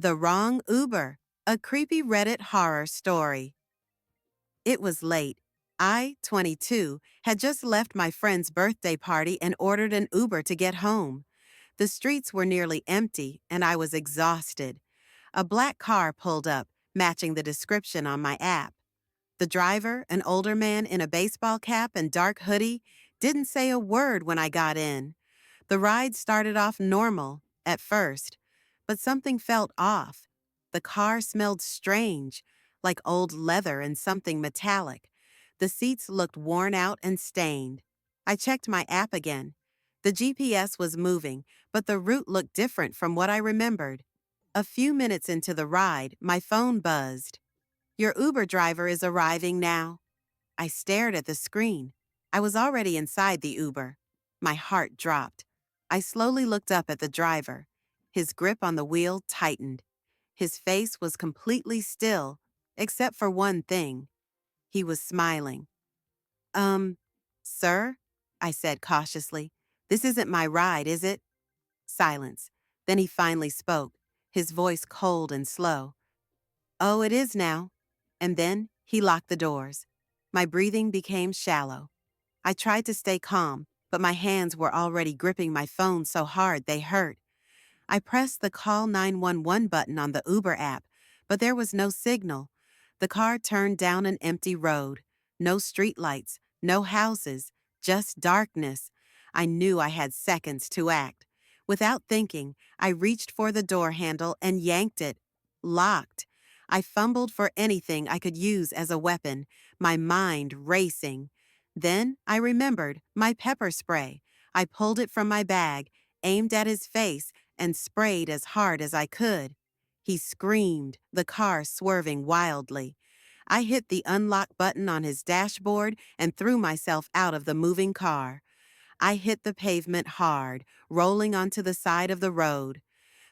The Wrong Uber, a creepy Reddit horror story. It was late. I, 22, had just left my friend's birthday party and ordered an Uber to get home. The streets were nearly empty, and I was exhausted. A black car pulled up, matching the description on my app. The driver, an older man in a baseball cap and dark hoodie, didn't say a word when I got in. The ride started off normal, at first, but something felt off. The car smelled strange, like old leather and something metallic. The seats looked worn out and stained. I checked my app again. The GPS was moving, but the route looked different from what I remembered. A few minutes into the ride, my phone buzzed. "Your Uber driver is arriving now." I stared at the screen. I was already inside the Uber. My heart dropped. I slowly looked up at the driver. His grip on the wheel tightened. His face was completely still, except for one thing. He was smiling. Um, sir? I said cautiously. "This isn't my ride, is it?" Silence. Then he finally spoke, his voice cold and slow. "Oh, it is now." And then he locked the doors. My breathing became shallow. I tried to stay calm, but my hands were already gripping my phone so hard they hurt. I pressed the Call 911 button on the Uber app, but there was no signal. The car turned down an empty road. No streetlights, no houses, just darkness. I knew I had seconds to act. Without thinking, I reached for the door handle and yanked it. Locked. I fumbled for anything I could use as a weapon, my mind racing. Then I remembered my pepper spray. I pulled it from my bag, aimed at his face, and sprayed as hard as I could. He screamed, the car swerving wildly. I hit the unlock button on his dashboard and threw myself out of the moving car. I hit the pavement hard, rolling onto the side of the road.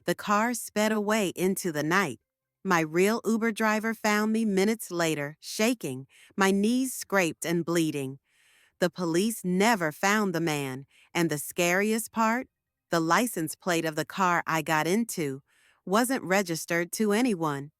The car sped away into the night. My real Uber driver found me minutes later, shaking, my knees scraped and bleeding. The police never found the man, and the scariest part? The license plate of the car I got into wasn't registered to anyone.